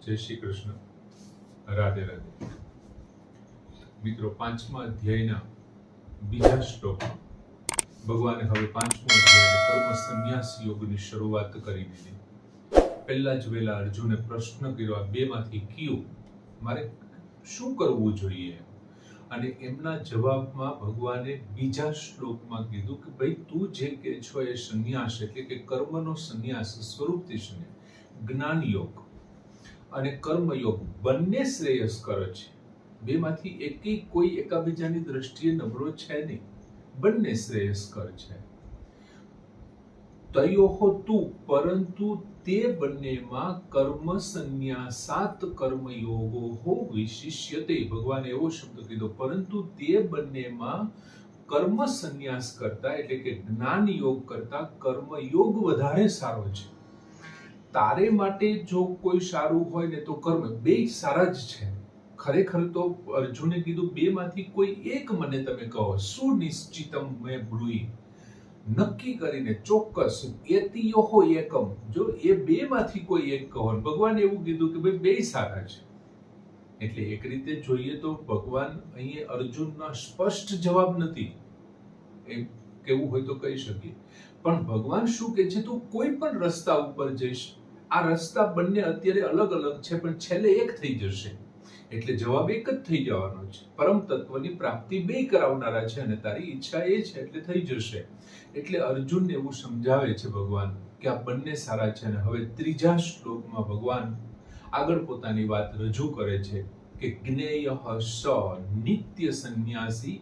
જય શ્રી કૃષ્ણ, રાધે રાધે. મિત્રો, 5મા અધ્યાયના બીજા શ્લોકમાં ભગવાને હવે 5મો અધ્યાય કર્મ સંન્યાસ યોગની શરૂઆત કરી દીધી. પહેલા જ વેલા અર્જુને પ્રશ્ન કર્યો, આ બેમાંથી કયું મારે શું કરવું જોઈએ? અને એમના જવાબમાં ભગવાને બીજા શ્લોકમાં કીધું કે ભાઈ, તું જે કહે છો એ સંન્યાસ એટલે કે કર્મનો સંન્યાસ, સ્વરૂપથી સંન્યાસ, જ્ઞાન યોગ અને કર્મયોગ બંને શ્રેયસ્કર છે. બેમાંથી એકેય કોઈ એકાબીજાની દ્રષ્ટિએ નબળો છે નહીં, બંને શ્રેયસ્કર છે. તયોહો તું, પરંતુ તે બંનેમાં કર્મ સંન્યાસાત કર્મયોગો વિશિષ્યતે. ભગવાને એવો શબ્દ કીધો, પરંતુ તે બંનેમાં કર્મ સંન્યાસ કરતા એટલે કે જ્ઞાન યોગ કરતા કર્મયોગ વધારે સારો છે. તારે માટે જો કોઈ સારું હોય ને તો કર્મ, બે સારા જ છે. ખરેખર તો અર્જુને કીધું બેમાંથી કોઈ એક મને તમે કહો. સુનિશ્ચિતમ મેં બ્રુઈ, નક્કી કરીને ચોક્કસ. એતિયોહો એકમ, જો એ બેમાંથી કોઈ એક કહો. ભગવાન એવું કીધું કે ભાઈ બે સારા છે. એટલે એક રીતે જોઈએ તો ભગવાન અહીંયા અર્જુનના સ્પષ્ટ જવાબ નથી, એ કેવું હોય તો કહી શકીએ. પણ ભગવાન શું કહે છે, તું કોઈ પણ રસ્તા ઉપર જઈશ, આ રસ્તા બંને અત્યારે અલગ અલગ છે પણ છેલ્લે એક થઈ જશે. એટલે જવાબ એક જ થઈ જવાનો છે. પરમ તત્વની પ્રાપ્તિ બે કરાવનારા છે અને તારી ઈચ્છા એ છે એટલે થઈ જશે. એટલે અર્જુનને એવું સમજાવે છે ભગવાન કે આ બંને સારા છે. અને હવે ત્રીજા શ્લોકમાં ભગવાન આગળ પોતાની વાત રજૂ કરે છે કે જ્ઞેયઃ સ નિત્ય સંન્યાસી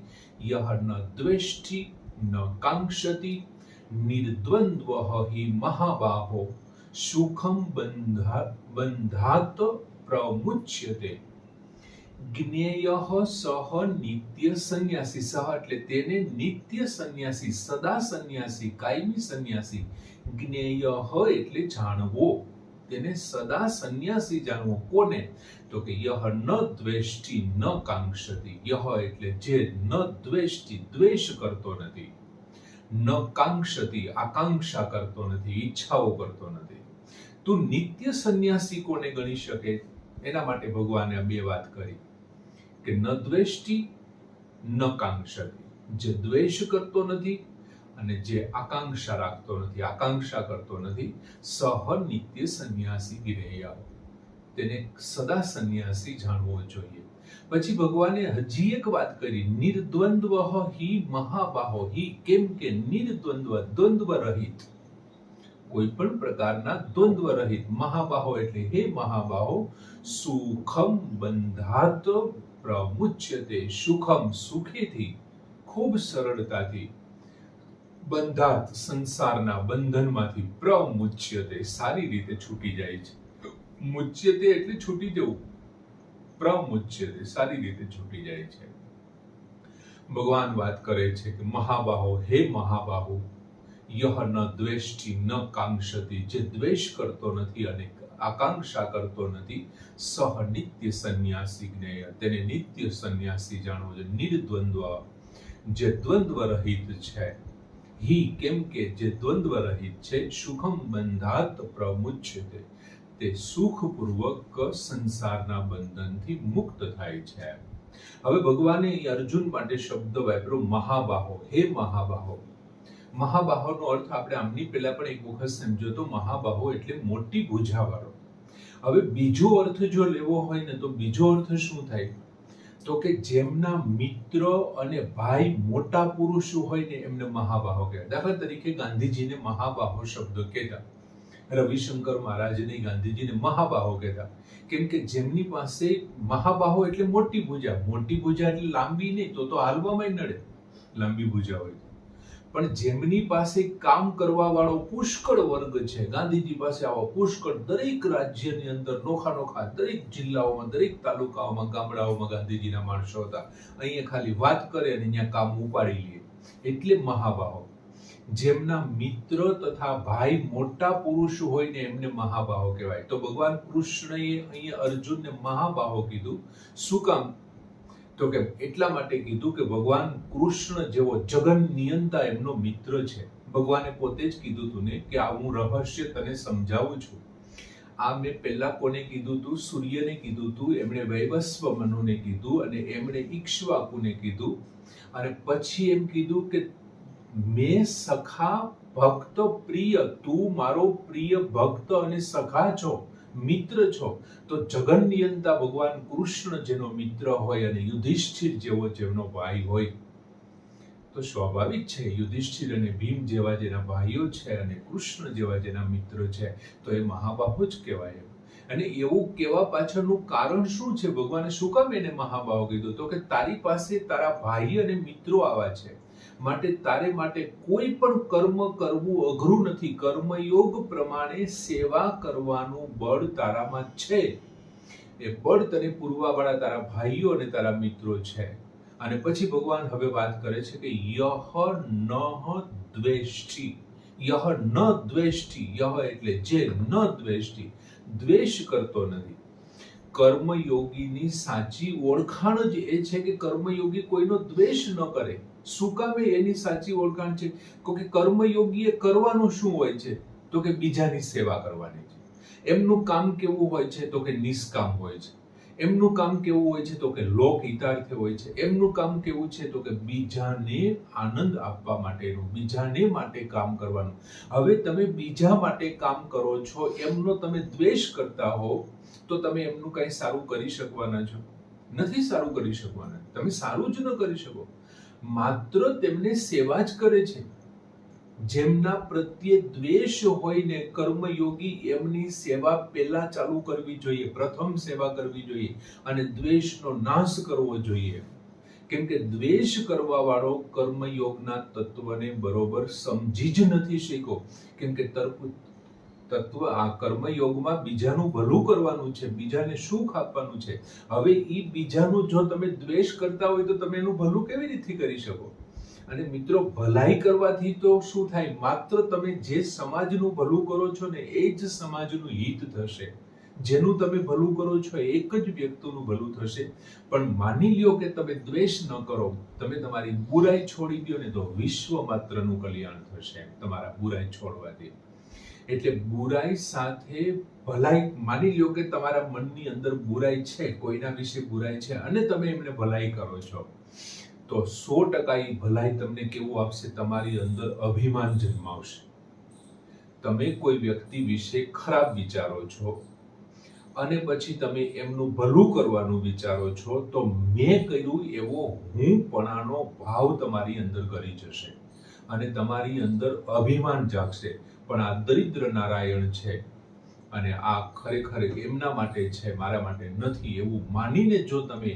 યહ ન દ્વેષ્ટિ ન કાંક્ષતિ નિર્દ્વંદ્વઃ હિ મહાબાહો સુખમ બંધાત પ્રમુચ્યતે. જ્ઞેયઃ સહ નિત્ય સંન્યાસી. સહ એટલે તેને, નિત્ય સંન્યાસી, સદા સંન્યાસી, કાયમી સંન્યાસી. જ્ઞેયઃ એટલે જાણવો, તેને સદા સંન્યાસી જાણવો. કોને? તો કે યહ ન દ્વેષ્ટિ ન કાંક્ષતિ. યહ એટલે જે, ન દ્વેષ્ટિ દ્વેષ કરતો નથી, ન કાંક્ષતિ આકાંક્ષા કરતો નથી, ઈચ્છાઓ કરતો નથી. તું નિત્ય સંન્યાસી કોને ગણી શકે? એના માટે ભગવાને આ બે વાત કરી કે ન દ્વેષ્ટિ ન કાંક્ષતિ, જે દ્વેષ કરતો નથી અને જે આકાંક્ષા રાખતો નથી, આકાંક્ષા કરતો નથી. સહ નિત્ય સંન્યાસી જ્ઞેય, તેને સદા સંન્યાસી જાણવો જોઈએ. પછી ભગવાને હજી એક વાત કરી, નિર્દ્વંદ્વ હિ મહાબાહો. હિ કેમ કે નિર્દ્વંદ્વ, દ્વંદ્વ રહિત, કોઈ પણ પ્રકારના દ્વંદ્વ રહિત. મહાબાહો એટલે હે મહાબાહો, સુખમ બંધાત પ્રમુચ્યતે. સુખમ સુખેથી, ખૂબ સરળતાથી, બંધાત સંસારના બંધનમાંથી, પ્રમુચ્યતે સારી રીતે છૂટી જાય છે. મુચ્યતે એટલે છૂટી જવું, પ્રમુચ્યતે સારી રીતે છૂટી જાય છે. ભગવાન વાત કરે છે કે મહાબાહો, હે મહાબાહો, યહ ન દ્વેષ્ટિ ન કાંક્ષતિ, જે દ્વેષ કરતો નથી અને આકાંક્ષા કરતો નથી. સહ નિત્ય સંન્યાસી જ્ઞેય, તેને નિત્ય સંન્યાસી જાણવો છે. નિર્દ્વંદ્વ, જે દ્વંદ્વ રહિત છે. હિ કેમ કે જે દ્વંદ્વ રહિત છે. સુખમ બંધાત પ્રમુચ્યતે, તે સુખપૂર્વક સંસારના બંધનથી મુક્ત થાય છે. હવે ભગવાને અર્જુન માટે શબ્દ વાપર્યો મહાબાહો, હે મહાબાહો. મહાબાહોનો અર્થ આપણે આમની પહેલા પણ એક વખત સમજ્યો તો, મહાબાહો એટલે મોટી ભુજાવાળો. હવે બીજો અર્થ જો લેવો હોય ને તો બીજો અર્થ શું થાય? તો કે જેમના મિત્ર અને ભાઈ મોટા પુરુષો હોય ને એમને મહાબાહો કહેવાય. દાખલા તરીકે ગાંધીજીને મહાબાહો શબ્દ કહેતા, રવિશંકર મહારાજને ગાંધીજીને મહાબાહો કહેતા. કેમ કે જેમની પાસે મહાબાહો એટલે મોટી ભુજા. મોટી ભુજા એટલે લાંબી નહીં, તો હાલવામાં નડે લાંબી ભુજા હોય. પણ જેમની પાસે કામ કરવા વાળો પુષ્કળ વર્ગ છે, ગાંધીજી પાસે આવા પુષ્કળ, દરેક રાજ્યની અંદર નોખા નોખા, દરેક જિલ્લાઓમાં, દરેક તાલુકાઓમાં, ગામડાઓમાં ગાંધીજીના માણસો હતા. અહીંયા ખાલી વાત કરે અને અહીંયા કામ ઉપાડી લે, એટલે મહાબાહો. જેમના મિત્ર તથા ભાઈ મોટા પુરુષ હોય ને એમને મહાબાહો કહેવાય. તો ભગવાન કૃષ્ણએ અહીંયા અર્જુનને મહાબાહો કીધું. શું કામ? તો કે એટલા માટે કીધું કે ભગવાન કૃષ્ણ જેવો જગન નિયંતા એમનો મિત્ર છે. ભગવાને પોતે જ કીધું તું ને કે આ હું રહસ્ય તને સમજાવું છું. આ મેં પહેલા કોને કીધું હતું? સૂર્યને કીધું હતું, એમણે વૈવસ્વ મનુને કીધું અને એમણે ઈક્ષ્વાકુને કીધું, અને પછી એમ કીધું કે મેં સખા ભક્ત પ્રિય, તું મારો પ્રિય ભક્ત અને સખા છો, મિત્ર છો. તો જગન નિયંતા ભગવાન કૃષ્ણ જેનો મિત્ર હોય અને યુધિષ્ઠિર જેવો જેમનો ભાઈ હોય, તો સ્વાભાવિક છે યુધિષ્ઠિર અને ભીમ જેવા જેના ભાઈઓ છે અને કૃષ્ણ જેવા જેના મિત્ર છે, તો એ મહાબાહુ જ કહેવાય. અને એવું કહેવા પાછળનું કારણ શું છે? ભગવાને શું કામ એને મહાબાહુ કીધું? તો કે તારી પાસે તારા ભાઈ અને મિત્રો આવા છે, માટે તારે માટે કોઈ પણ કર્મ કરવું અઘરું નથી. કર્મયોગ પ્રમાણે સેવા કરવાનું બળ તારામાં છે. એ બળ તને પૂરવાવાળા તારા ભાઈઓ અને તારા મિત્રો છે. અને પછી ભગવાન હવે વાત કરે છે કે યહ નઃ દ્વેષ્ટિ, યહ ન દ્વેષ્ટિ, યહ એટલે જે, ન દ્વેષ્ટિ દ્વેષ કરતો નથી. કર્મયોગીની સાચી ઓળખાણ જ એ છે કે કર્મયોગી કોઈનો દ્વેષ ન કરે. શું કામ એની સાચી ઓળખાણ છે? કે કર્મયોગીએ કરવાનું શું હોય છે? તો કે બીજાની સેવા કરવાની છે. એમનું કામ કેવું હોય છે? તો કે નિષ્કામ હોય છે. એમનું કામ કેવું હોય છે? તો કે લોક હિતાર્થ હોય છે. એમનું કામ કેવું છે? તો કે બીજાને આનંદ આપવા માટેનું, બીજાને માટે કામ કરવાનું. હવે તમે બીજા માટે કામ કરો છો, એમનો તમે દ્વેષ કરતા હો, તો તમે એમનું કઈ સારું કરી શકવાના છો? નથી સારું કરી શકવાના. તમે સારું જ ન કરી શકો. માત્ર તેમને સેવા જ કરે છે. જેમના પ્રત્યે દ્વેષ હોય ને, કર્મયોગી એમની સેવા પહેલા ચાલુ કરવી જોઈએ, પ્રથમ સેવા કરવી જોઈએ અને દ્વેષનો નાશ કરવો જોઈએ. કેમ કે દ્વેષ કરવા વાળો કર્મયોગના તત્વને બરોબર સમજી જ નથી શીખ્યો. કેમ કે તત્વ આ કર્મયોગમાં બીજાનું ભલું કરવાનું છે, બીજાને સુખ આપવાનું છે. હવે ઈ બીજાનું જો તમે દ્વેષ કરતા હોય તો તમે એનું ભલું કેવી રીતે કરી શકો? અને મિત્રો, ભલાઈ કરવાથી તો શું થાય? માત્ર તમે જે સમાજનું ભલું કરો છો ને, એ જ સમાજનું હિત થશે. જેનું તમે ભલું કરો છો એક જ વ્યક્તિનું ભલું થશે. પણ માની લ્યો કે તમે દ્વેષ ન કરો, તમે તમારી બુરાઈ છોડી દો ને, તો વિશ્વ માત્રનું કલ્યાણ થશે તમારા બુરાઈ છોડવાથી. એટલે બુરાઈ સાથે ભલાઈ, માની લ્યો કે તમારા મનની અંદર બુરાઈ છે, કોઈના વિશે બુરાઈ છે અને તમે એમને ભલાઈ કરો છો, તો 100% એ ભલાઈ તમને કેવું આપશે? તમારી અંદર અભિમાન જન્માવશે. તમે કોઈ વ્યક્તિ વિશે ખરાબ વિચારો છો અને પછી તમે એમનું ભલું કરવાનું વિચારો છો, તો મેં કર્યું એવો હુંપણાનો ભાવ તમારી અંદર કરી જશે અને તમારી અંદર અભિમાન જાગશે. પણ આ દરિદ્ર નારાયણ છે અને આ ખરેખર એમના માટે છે, મારા માટે નથી, એવું માનીને જો તમે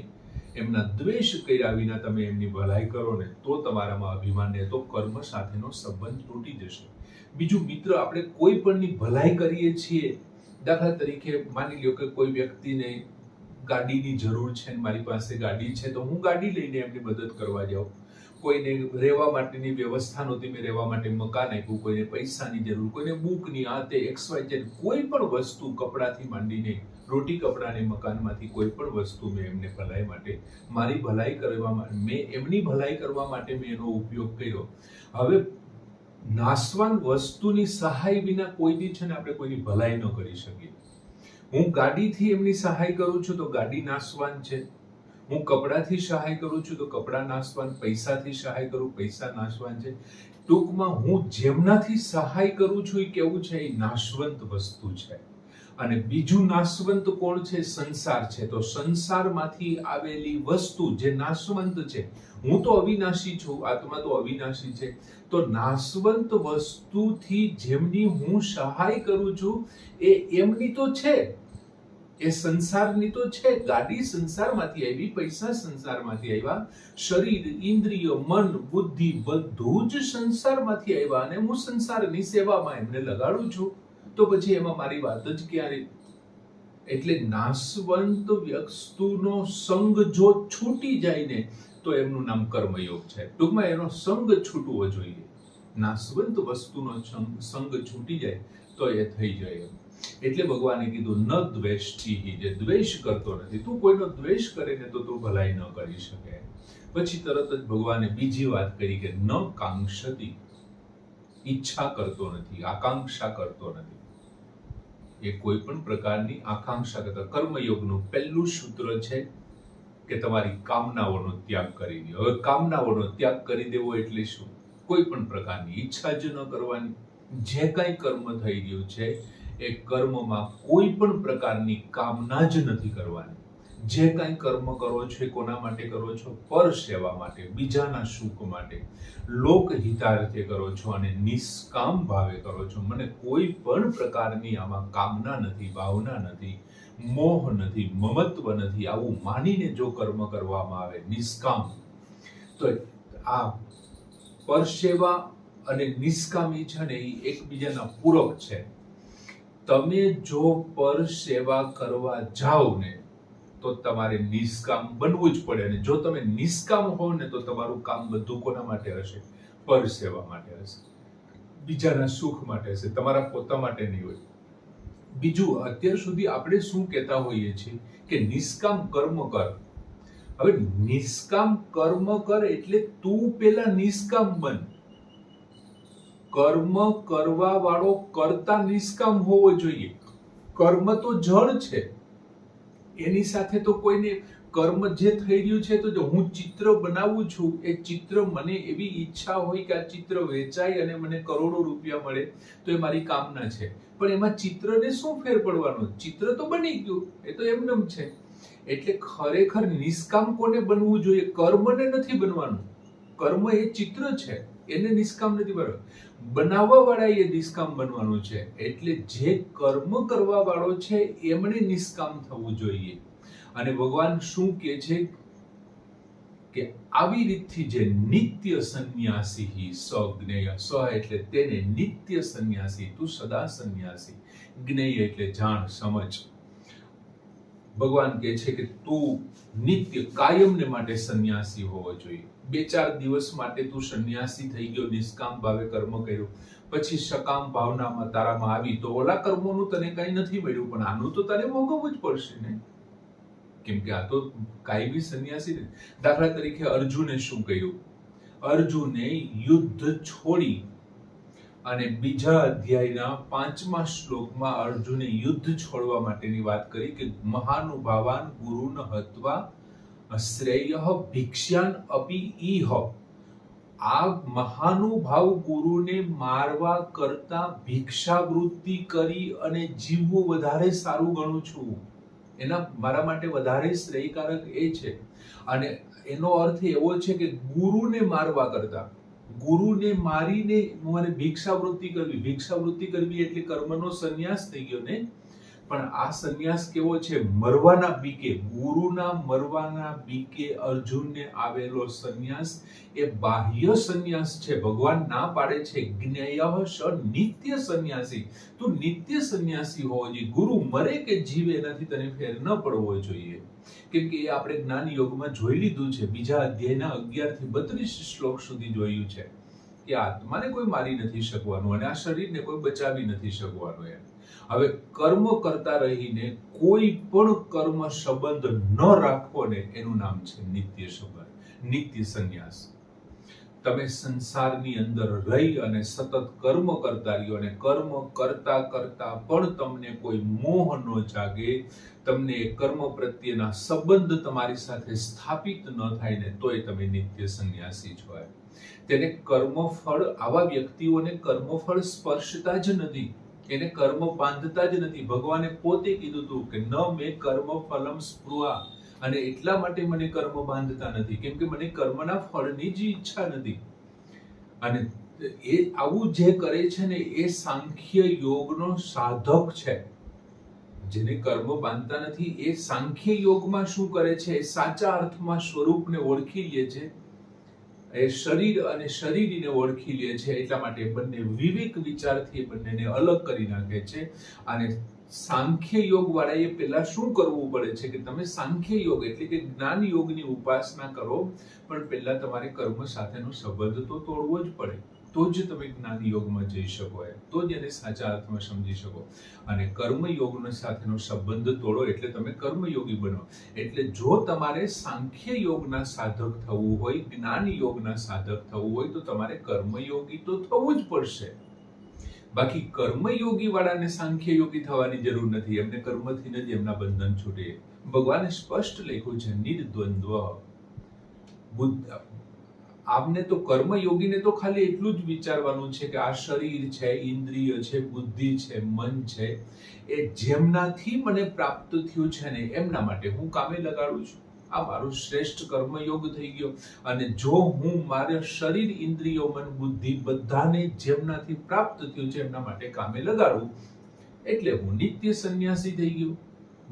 એમના દ્વેષ કર્યા વિના તમે એમની ભલાઈ કરો ને, તો તમારામાં અભિમાન ને, તો કર્મ સાથેનો સંબંધ તૂટી જશે. બીજું મિત્ર, આપણે કોઈ પણની ભલાઈ કરીએ છીએ. દાખલા તરીકે માની લ્યો કે કોઈ વ્યક્તિને ગાડીની જરૂર છે, મારી પાસે ગાડી છે, તો હું ગાડી લઈને એમની મદદ કરવા જાઉં. કોઈને રહેવા માટેની વ્યવસ્થા નહોતી, મેં રહેવા માટે મકાન આપ્યું. કોઈને પૈસાની જરૂર, કોઈને બુકની, આ તે XYZ કોઈ પણ વસ્તુ, કપડાથી માંડીને રોટી કપડાને મકાનમાંથી કોઈ પણ વસ્તુ મેં એમને ભલાઈ માટે, મારી ભલાઈ કરવા માટે, મેં એમની ભલાઈ કરવા માટે મેં એનો ઉપયોગ કર્યો. હવે નાશવાન વસ્તુની સહાય વિના કોઈની છે ને આપણે કોઈની ભલાઈ ન કરી શકીએ. હું ગાડીથી એમની સહાય કરું છું તો ગાડી નાશવાન છે. હું કપડાથી સહાય કરું છું તો કપડા નાશવાન, પૈસાથી સહાય કરું, પૈસા નાશવાન છે. ટૂંકમાં હું જેમનાથી સહાય કરું છું એ કેવું છે? એ નાશવંત વસ્તુ છે. અને બીજું નાશવંત કોણ છે? સંસાર છે. તો સંસારમાંથી આવેલી વસ્તુ જે નાશવંત છે, હું તો અવિનાશી છું, આત્મા તો અવિનાશી છે. તો નાશવંત વસ્તુથી જેમની હું સહાય કરું છું, એ એમની તો છે, એ સંસારની તો છે. ગાડી સંસારમાંથી આવી, પૈસા સંસારમાંથી આવ્યા, શરીર, ઇન્દ્રિય, મન, બુદ્ધિ બધું જ સંસારમાંથી આવ્યા અને હું સંસારની સેવામાં એમને લગાડું છું. તો પછી એમાં મારી વાત જ ક્યારે? એટલે નાશવંત વસ્તુનો સંગ જો છૂટી જાય ને, તો એમનું નામ કર્મયોગ છે. ટૂંકમાં એનો સંગ છૂટવો જોઈએ. નાશવંત વસ્તુનો સંગ છૂટી જાય તો એ થઈ જાય. એટલે ભગવાને કીધું ન દ્વેષ્ટિ, જે દ્વેષ કરતો નથી. તું કોઈનો દ્વેષ કરે ને તો તું ભલાઈ ન કરી શકે. પછી તરત જ ભગવાને બીજી વાત કરી કે ન કાંક્ષતિ, ઈચ્છા કરતો નથી, આકાંક્ષા કરતો નથી. એ કોઈ પણ પ્રકારની આકાંક્ષા કરતા કર્મયોગનું પહેલું સૂત્ર છે કે તમારી કામનાઓનો ત્યાગ કરી દો. હવે કામનાઓનો ત્યાગ કરી દેવો એટલે શું? કોઈ પણ પ્રકારની ઈચ્છા જ ન કરવાની. જે કાંઈ કર્મ થઈ રહ્યું છે એ કર્મમાં કોઈ પણ પ્રકારની કામના જ નથી કરવાની. જે કાંઈ કર્મ કરો છો એ કોના માટે કરો છો? પર સેવા માટે, બીજાના સુખ માટે, લોક હિતાર્થે કરો છો અને નિષ્કામ ભાવે કરો છો. મને કોઈ પણ પ્રકારની આમાં કામના નથી, ભાવના નથી, મોહ નથી, મમત્વ નથી. આવું માનીને જો કર્મ કરવામાં આવે નિષ્કામ, તો આ પરસેવા અને નિષ્કામી છે ને એ એકબીજાના પૂરક છે. તમે જો પરસેવા કરવા જાઓ ને તો તમારે નિષ્કામ બનવું જ પડે. અને જો તમે નિષ્કામ હો ને તો તમારું કામ બધું કોના માટે હશે? પરસેવા માટે હશે, બીજાના સુખ માટે હશે, તમારા પોતા માટે નહીં હોય. બીજું, અત્યાર સુધી આપણે શું કહેતા હોઈએ છીએ કે નિષ્કામ કર્મ કર. હવે નિષ્કામ કર્મ કર એટલે તું પેલા નિષ્કામ બન. કર્મ કરવા વાળો કરતા નિષ્કામ હોવો જોઈએ. કર્મ તો જળ છે, એની સાથે તો કોઈને કર્મ જે થઈ રહ્યું છે, તો જો હું ચિત્ર બનાવું છું, એ ચિત્ર મને એવી ઈચ્છા હોય કે આ ચિત્ર વેચાય અને મને કરોડો રૂપિયા મળે, તો એ મારી કામના છે. પણ એમાં ચિત્રને શું ફેર પડવાનો? ચિત્ર તો બની ગયું, એ તો એમનેમ છે. એટલે ખરેખર નિષ્કામ કોને બનવું જોઈએ? કર્મને નથી બનવાનું. કર્મ એ ચિત્ર છે, એને નિષ્કામ નથી બનવાનું. બનાવવા વાળા એ નિષ્કામ બનવાનું છે. એટલે જે કર્મ કરવા વાળો છે એમણે નિષ્કામ થવું જોઈએ. અને ભગવાન શું કહે છે કે આવી રીતથી જે નિત્ય સંન્યાસી સજ્ઞેય, સ એટલે તેને, નિત્ય સંન્યાસી, તું સદા સંન્યાસી, જ્ઞેય એટલે જાણ, સમજ. ભગવાન કહે છે કે તું નિત્ય કાયમને માટે સંન્યાસી હોવો જોઈએ. 2-4 દિવસ માટે તું સંન્યાસી થઈ ગયો, નિષ્કામ ભાવે કર્મ કર્યું, પછી સકામ ભાવનામાં તારામાં આવી તો ઓલા કર્મોનું તને કઈ નથી મળ્યું, પણ આનું તો તને ભોગવવું જ પડશે ને, કેમ કે આ તો કાયમી સંન્યાસી ને. દાખલા તરીકે અર્જુને શું કહ્યું? અર્જુને યુદ્ધ છોડી અને બીજા અધ્યાયના 5મા શ્લોકમાં અર્જુને યુદ્ધ છોડવા માટેની વાત કરી કે મહાનુભાવાન ગુરુન હત્વા શ્રેય ભિક્ષાન અપી ઈહ. આ મહાનુભાવ ગુરુને મારવા કરતા ભિક્ષાવૃત્તિ કરી અને જીવવું વધારે સારું ગણું છું. એના મારા માટે વધારે શ્રેયકારક એ છે. અને એનો અર્થ એવો છે કે ગુરુને મારવા કરતા, ગુરુને મારીને મારે ભિક્ષાવૃત્તિ કરવી. ભિક્ષાવૃત્તિ કરવી એટલે કર્મનો સંન્યાસ થઈ ગયો ને. પણ આ સંન્યાસ કેવો છે? મરવાના બીકે, ગુરુના મરવાના બીકે અર્જુનને આવેલો સંન્યાસ એ બાહ્ય સંન્યાસ છે. ભગવાન ના પાડે છે જ્ઞેયઃ સ નિત્ય સંન્યાસી. તું નિત્ય સંન્યાસી હોવો જોઈએ. ગુરુ મરે કે જીવે એનાથી તને ફેર ન પડવો જોઈએ. કેમ કે એ આપણે જ્ઞાન યોગમાં જોઈ લીધું છે. બીજા અધ્યાયના 11 થી 32 શ્લોક સુધી જોયું છે કે આત્માને કોઈ મારી નથી શકવાનું અને આ શરીરને કોઈ બચાવી નથી શકવાનું. એમ હવે કર્મ કરતા રહીને કોઈ પણ કર્મ સંબંધ ન રાખવો ને એનું નામ છે નિત્ય સંબંધ, નિત્ય સંન્યાસ. તમે સંસારની અંદર રહી અને સતત કર્મ કરતા રહ્યો અને કર્મ કરતા કરતા પણ તમને કોઈ મોહ ન જાગે, તમને એ કર્મ પ્રત્યેના સંબંધ તમારી સાથે સ્થાપિત ન થાય ને, તોય તમે નિત્ય સંન્યાસી છો. તેને કર્મફળ, આવા વ્યક્તિઓને કર્મફળ સ્પર્શતા જ નથી, એને કર્મ બાંધતા જ નથી. ભગવાને પોતે કીધું હતું કે ન મેં કર્મ ફલમ સ્પૃહા, અને એટલા માટે મને કર્મ બાંધતા નથી કેમ કે મને કર્મના ફળની જ ઈચ્છા નથી. અને એ આવું જે કરે છે ને એ સાંખ્ય યોગનો સાધક છે. જેને કર્મ બાંધતા નથી એ સાંખ્ય યોગમાં શું કરે છે? એ સાચા અર્થમાં સ્વરૂપને ઓળખી લે છે. એ શરીર અને શરીરીને ઓળખી લે છે. એટલા માટે બંને વિવેક વિચારથી બંનેને અલગ કરી નાખે છે. અને સાંખ્ય યોગ વાળાએ પેલા શું કરવું પડે છે કે તમે સાંખ્ય યોગ એટલે કે જ્ઞાન યોગની ઉપાસના કરો, પણ પહેલા તમારે કર્મ સાથેનો સંબંધ તો તોડવો જ પડે, તો જ તમે જ્ઞાન યોગમાં જઈ શકો, તો જ એને સાચા અર્થમાં સમજી શકો. અને કર્મ યોગનો સાથેનો સંબંધ તોડો એટલે તમે કર્મયોગી બનો. એટલે જો તમારે સાંખ્ય યોગના સાધક થવું હોય, જ્ઞાન યોગના સાધક થવું હોય, તો તમારે કર્મયોગી તો થવું જ પડશે. બાકી કર્મયોગી વાળાને સાંખ્ય યોગી થવાની જરૂર નથી, એમને કર્મથી જ એમના બંધન છૂટે. ભગવાને સ્પષ્ટ લખ્યું છે નિર્દ્વંદ્વ બુદ્ધ. આપને તો કર્મયોગીને તો ખાલી એટલું જ વિચારવાનું છે કે આ શરીર છે, ઇન્દ્રિય છે, બુદ્ધિ છે, મન છે, એ જેમનાથી મને પ્રાપ્ત થયું છે ને એમના માટે હું કામે લગાડું છું. આ મારું શ્રેષ્ઠ કર્મયોગ થઈ ગયો. અને જો હું મારા શરીર, ઇન્દ્રિયો, મન, બુદ્ધિ બધાને જેમનાથી પ્રાપ્ત થયું છે એમના માટે કામે લગાડું એટલે હું નિત્ય સંન્યાસી થઈ ગયો.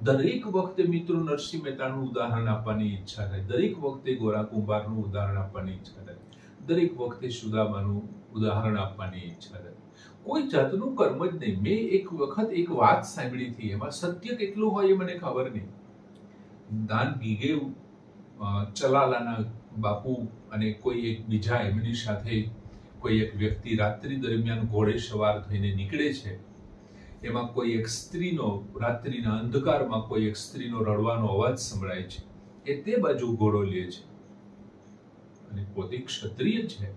દરેક વખતે મિત્રો નરસિંહ મહેતાનું ઉદાહરણ આપવાની ઈચ્છા થાય, દરેક વખતે ગોરા કુંભારનું ઉદાહરણ આપવાની ઈચ્છા થાય, દરેક વખતે સુદામાનું ઉદાહરણ આપવાની ઈચ્છા થાય. કોઈ જાતનું કર્મ જ નહીં. મેં એક વખત એક વાત સાંભળી હતી, એમાં સત્ય કેટલું હોય એ મને ખબર નહીં. દાન ગીગે ચલાલાના બાપુ અને કોઈ એક બીજા એમની સાથે કોઈ એક વ્યક્તિ રાત્રિ દરમિયાન ઘોડે સવાર થઈને નીકળે છે. એમાં કોઈ એક સ્ત્રીનો, રાત્રિના અંધકારમાં કોઈ એક સ્ત્રીનો રડવાનો અવાજ સંભળાય છે. એ તે બાજુ ઘોડો લે છે અને પોતે ક્ષત્રિય છે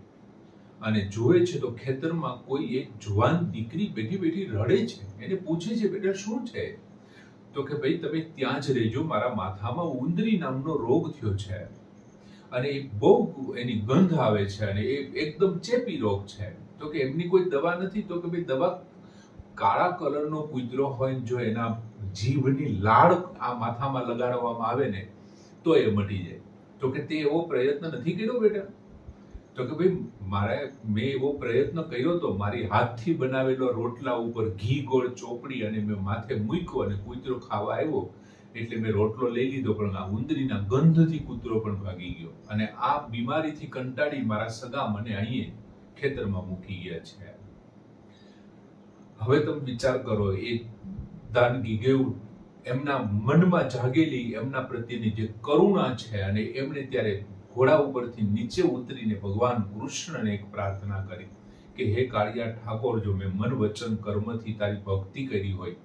અને જોવે છે તો ખેતરમાં કોઈ એક જુવાન દીકરી બેઠી બેઠી રડે છે. એને પૂછે છે બેટા શું છે? તો કે ભાઈ તમે ત્યાં જ રહેજો, મારા માથામાં ઉંદરી નામનો રોગ થયો છે અને એ બહુ એની ગંધ આવે છે અને એ એકદમ ચેપી રોગ છે. તો કે એમની કોઈ દવા નથી? તો કે ભાઈ દવા કાળા કલરનો કૂતરો હોય, જો એના જીભની લાળ આ માથામાં લગાડવામાં આવે ને તો એ મટી જાય. તો કે તે એવો પ્રયત્ન નથી કર્યો બેટા? તો કે ભાઈ મેં એવો પ્રયત્ન કર્યો તો, મારી હાથથી બનાવેલો રોટલા ઉપર ઘી ગોળ ચોપડી અને મેં માથે મૂક્યો અને કૂતરો ખાવા આવ્યો એટલે મેં રોટલો લઈ લીધો, પણ આ ઉંદરીના ગંધથી કૂતરો પણ ભાગી ગયો અને આ બીમારીથી કંટાળી મારા સગા મને અહીં ખેતરમાં મૂકી ગયા છે. હવે તમે વિચાર કરો, એ દાન ગીગેવ એમના મનમાં જાગેલી એમના પ્રત્યેની જે કરુણા છે અને એમણે ત્યારે ઘોડા ઉપરથી નીચે ઉતરીને ભગવાન કૃષ્ણને એક પ્રાર્થના કરી કે હે કાળિયા ઠાકોર, જો મેં મન વચન કર્મથી તારી ભક્તિ કરી હોય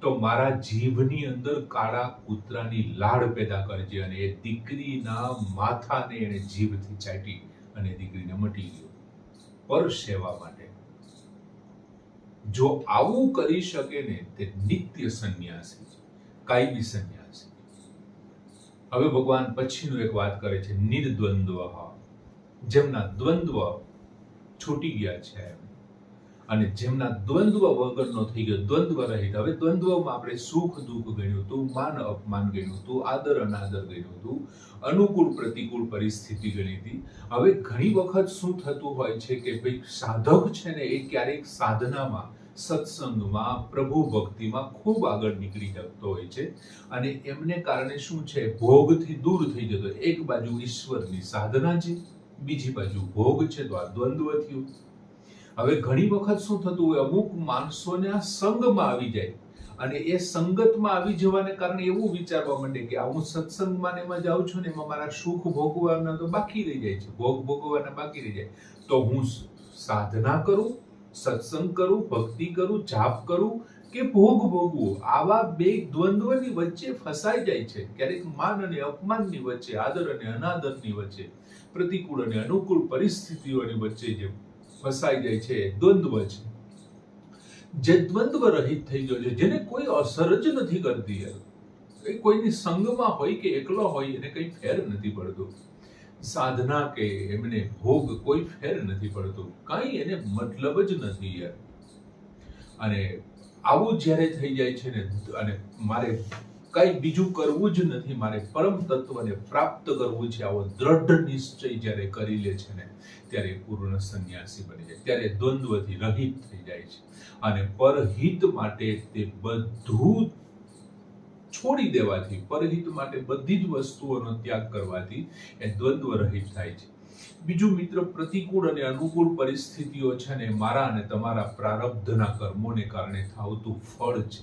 તો મારા જીભની અંદર કાળા કૂતરાની લાડ પેદા કરજે. અને એ દીકરીના માથાને એને જીભથી ચાટી અને દીકરીને મટી ગયો પર સેવા માટે. જો આવું કરી શકે ને તે નિત્ય સંન્યાસી છે, કાયમી સંન્યાસી. હવે ભગવાન પછીનું એક વાત કરે છે નિર્દ્વંદ્વ, જેમના દ્વંદ્વ છૂટી ગયા છે અને જેમના દ્વંદ્વ વગરનો થઈ ગયો, દ્વંદ્વ રહિત. હવે દ્વંદ્વમાં આપણે સુખ દુઃખ ગણ્યું હતું, માન અપમાન ગણ્યું હતું, આદર અનાદર ગણ્યું હતું, અનુકૂળ પ્રતિકૂળ પરિસ્થિતિ ગણી હતી. હવે ઘણી વખત શું થતું હોય છે કે ભાઈ સાધક છે ને એ ક્યારેક સાધનામાં, સત્સંગમાં, પ્રભુ ભક્તિમાં ખૂબ આગળ નીકળી શકતો હોય છે અને એમને કારણે શું છે, ભોગથી દૂર થઈ જતો. એક બાજુ ઈશ્વરની સાધના છે, બીજી બાજુ ભોગ છે, તો આ દ્વંદ્વ થયું. હવે ઘણી વખત શું થતું હોય, અમુક માણસોને આ સંગમાં આવી જાય અને એ સંગતમાં આવી જવાને કારણે એવું વિચારવા માંડે કે હું સત્સંગમાં એમાં જાઉં છું ને એમાં મારા સુખ ભોગવાના તો બાકી રહી જાય છે, ભોગ ભોગવાના બાકી રહી જાય, તો હું સાધના કરું, સત્સંગ કરું, ભક્તિ કરું, જાપ કરું કે ભોગ ભોગવું? આવા બે દ્વંદ્વની વચ્ચે ફસાઈ જાય છે. ક્યારેક માન અને અપમાનની વચ્ચે, આદર અને અનાદરની વચ્ચે, પ્રતિકૂળ અને અનુકૂળ પરિસ્થિતિઓની વચ્ચે જે ફસાઈ જાય છે દ્વંદ્વ છે. જે દ્વંદ્વ રહિત થઈ ગયો છે, જેને કોઈ અસર જ નથી કરતી, એ કોઈની સંગમાં હોય કે એકલો હોય એને કઈ ફેર નથી પડતો. સાધના કે એમને ભોગ કોઈ ફેર નથી પડતો, કઈ એને મતલબ જ નથી યાર. અને આવું જ્યારે થઈ જાય છે ને, અને મારે કઈ બીજું કરવું જ નથી, મારે પરમ તત્વને પ્રાપ્ત કરવું છે, આવો દ્રઢ નિશ્ચય જ્યારે કરી લે છે ને ત્યારે પૂર્ણ સંન્યાસી બની જાય, ત્યારે દ્વંદ્વથી રહિત થઈ જાય છે અને પરહિત માટે તે બધું છોડી દેવાથી, પરહિત માટે બધી જ વસ્તુઓનો ત્યાગ કરવાથી એ દ્વંદ્વ રહિત થાય છે. બીજું મિત્ર, પ્રતિકૂળ અને અનુકૂળ પરિસ્થિતિઓ છે ને મારા અને તમારા પ્રારબ્ધના કર્મોને કારણે થતું ફળ છે,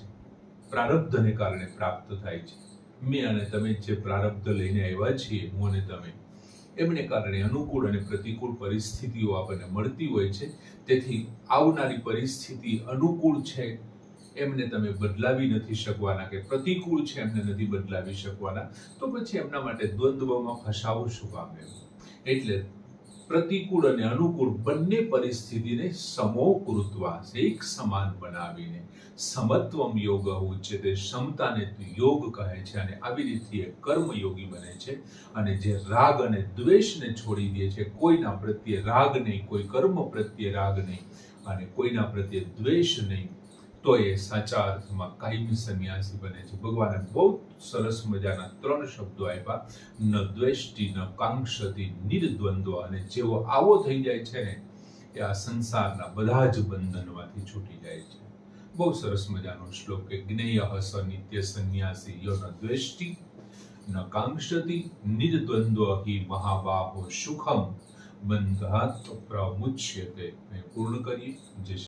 પ્રારબ્ધને કારણે પ્રાપ્ત થાય છે. મેં અને તમે જે પ્રારબ્ધ લઈને આવ્યા છીએ, હું અને તમે, એમને કારણે અનુકૂળ અને પ્રતિકૂળ પરિસ્થિતિઓ આપણને મળતી હોય છે. તેથી આવનારી પરિસ્થિતિ અનુકૂળ છે એમને તમે બદલાવી નથી શકવાના કે પ્રતિકૂળ છે એમને નથી બદલાવી શકવાના, તો પછી એમના માટે દ્વંદ્વમાં ફસાવું શું કામ? એટલે પ્રતિકૂળ અને અનુકૂળ બંને પરિસ્થિતિને સમો કૃત્વા, એક સમાન બનાવીને, સમત્વમ યોગ ઉચ્યતે, ક્ષમતાને યોગ કહે છે, અને આવી રીતે કર્મયોગી બને છે. અને જે રાગ અને દ્વેષને છોડી દે છે, કોઈના પ્રત્યે રાગ નહીં, કોઈ કર્મ પ્રત્યે રાગ નહીં અને કોઈના પ્રત્યે દ્વેષ નહીં, તો એ સાચા અર્થમાં કાયમી સંન્યાસી બને છે. ભગવાને બહુ સરસ મજાના 3 શબ્દો આપ્યા: ન દ્વેષ્ટિ, ન કાંક્ષતિ, નિર્દ્વંદ્વ. અને જેવો આવો થઈ જાય છે ને, એ આ સંસારના બધા જ બંધનમાંથી છૂટી જાય છે. બહુ સરસ મજાનો શ્લોક કે જ્ઞેયઃ સ નિત્ય સંન્યાસી યો ન દ્વેષ્ટિ ન કાંક્ષતિ નિર્દ્વંદ્વ હિ મહાબાહો સુખમ બંધાત પ્રમુચ્યતે. પૂર્ણ કરીએ. જય